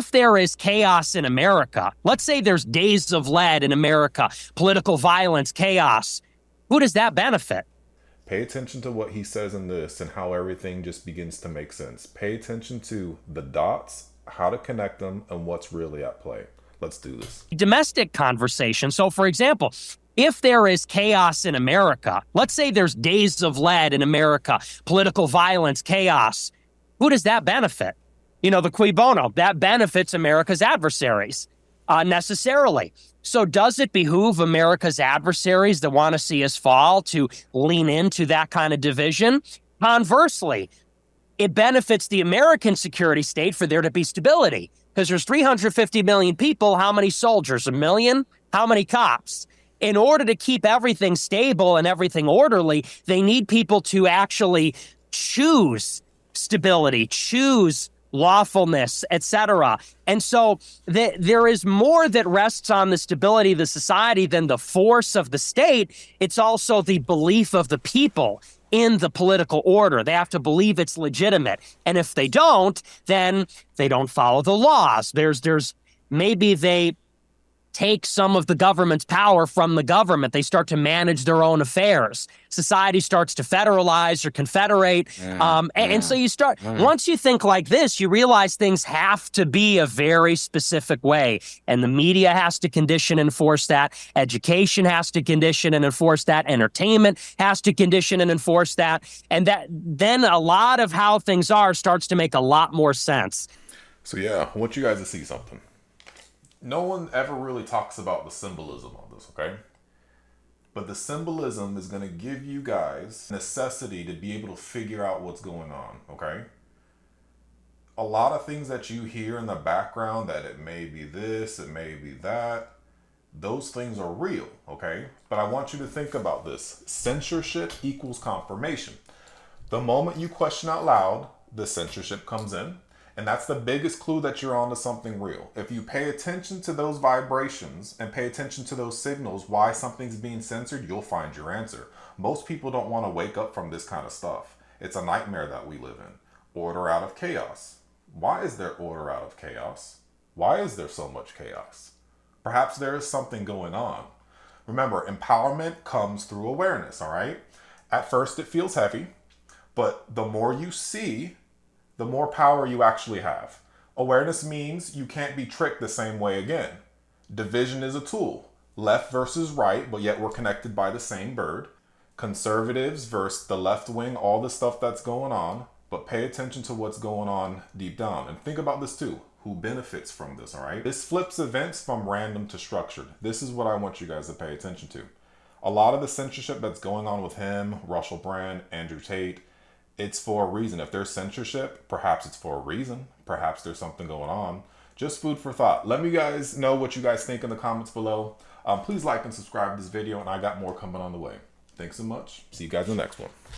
if there is chaos in America, let's say there's days of lead in America, political violence, chaos, who does that benefit? Pay attention to what he says in this and how everything just begins to make sense. Pay attention to the dots, how to connect them, and what's really at play. Let's do this. Domestic conversation. So, for example, if there is chaos in America, let's say there's days of lead in America, political violence, chaos, who does that benefit? You know, the cui bono, that benefits America's adversaries necessarily. So does it behoove America's adversaries that want to see us fall to lean into that kind of division? Conversely, it benefits the American security state for there to be stability because there's 350 million people. How many soldiers? A million? How many cops? In order to keep everything stable and everything orderly, they need people to actually choose stability, choose lawfulness, etc. And so there is more that rests on the stability of the society than the force of the state. It's also the belief of the people in the political order. They have to believe it's legitimate. And if they don't, then they don't follow the laws. There's maybe they take some of the government's power from the government. They start to manage their own affairs. Society starts to federalize or confederate. And so you start, once you think like this, you realize things have to be a very specific way. And the media has to condition and enforce that. Education has to condition and enforce that. Entertainment has to condition and enforce that. And that then a lot of how things are starts to make a lot more sense. So yeah, I want you guys to see something. No one ever really talks about the symbolism of this, okay? But the symbolism is going to give you guys necessity to be able to figure out what's going on, okay? A lot of things that you hear in the background, that it may be this, it may be that, those things are real, okay? But I want you to think about this. Censorship equals confirmation. The moment you question out loud, the censorship comes in. And that's the biggest clue that you're onto something real. If you pay attention to those vibrations and pay attention to those signals, why something's being censored, you'll find your answer. Most people don't want to wake up from this kind of stuff. It's a nightmare that we live in. Order out of chaos. Why is there order out of chaos? Why is there so much chaos? Perhaps there is something going on. Remember, empowerment comes through awareness, all right? At first it feels heavy, but the more you see, the more power you actually have. Awareness means you can't be tricked the same way again. Division is a tool. Left versus right, but yet we're connected by the same bird. Conservatives versus the left wing, all the stuff that's going on, but pay attention to what's going on deep down. And think about this too. Who benefits from this, all right? This flips events from random to structured. This is what I want you guys to pay attention to. A lot of the censorship that's going on with him, Russell Brand, Andrew Tate, it's for a reason. If there's censorship, perhaps it's for a reason. Perhaps there's something going on. Just food for thought. Let me guys know what you guys think in the comments below. Please like and subscribe to this video, and I got more coming on the way. Thanks so much. See you guys in the next one.